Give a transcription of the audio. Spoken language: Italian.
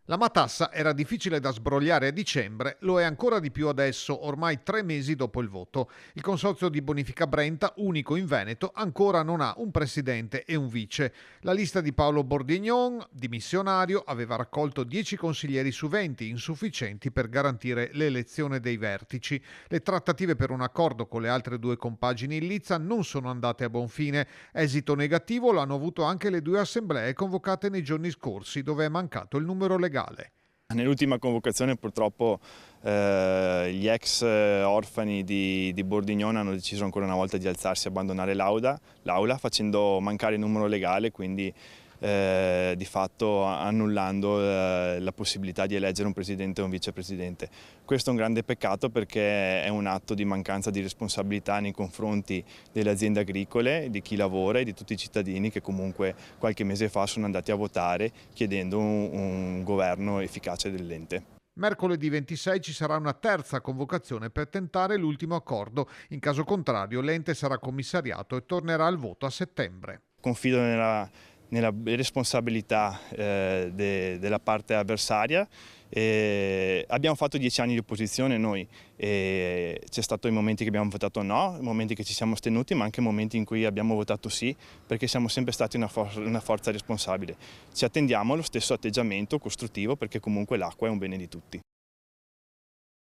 La matassa era difficile da sbrogliare a dicembre, lo è ancora di più adesso, ormai 3 mesi dopo il voto. Il consorzio di bonifica Brenta, unico in Veneto, ancora non ha un presidente e un vice. La lista di Paolo Bordignon, dimissionario, aveva raccolto 10 consiglieri su 20, insufficienti per garantire l'elezione dei vertici. Le trattative per un accordo con le altre due compagini in lizza non sono andate a buon fine. Esito negativo l'hanno avuto anche le due assemblee convocate nei giorni scorsi, dove è mancato il numero legale. Nell'ultima convocazione purtroppo gli ex orfani di Bordignone hanno deciso ancora una volta di alzarsi e abbandonare l'aula facendo mancare il numero legale, quindi di fatto annullando la possibilità di eleggere un presidente e un vicepresidente. Questo è un grande peccato perché è un atto di mancanza di responsabilità nei confronti delle aziende agricole, di chi lavora e di tutti i cittadini che comunque qualche mese fa sono andati a votare chiedendo un governo efficace dell'ente. Mercoledì 26 ci sarà una terza convocazione per tentare l'ultimo accordo. In caso contrario, l'ente sarà commissariato e tornerà al voto a settembre. Confido nella responsabilità della parte avversaria. Abbiamo fatto 10 anni di opposizione noi, c'è stato i momenti che abbiamo votato no, i momenti che ci siamo astenuti, ma anche momenti in cui abbiamo votato sì, perché siamo sempre stati una forza responsabile. Ci attendiamo allo stesso atteggiamento costruttivo perché comunque l'acqua è un bene di tutti.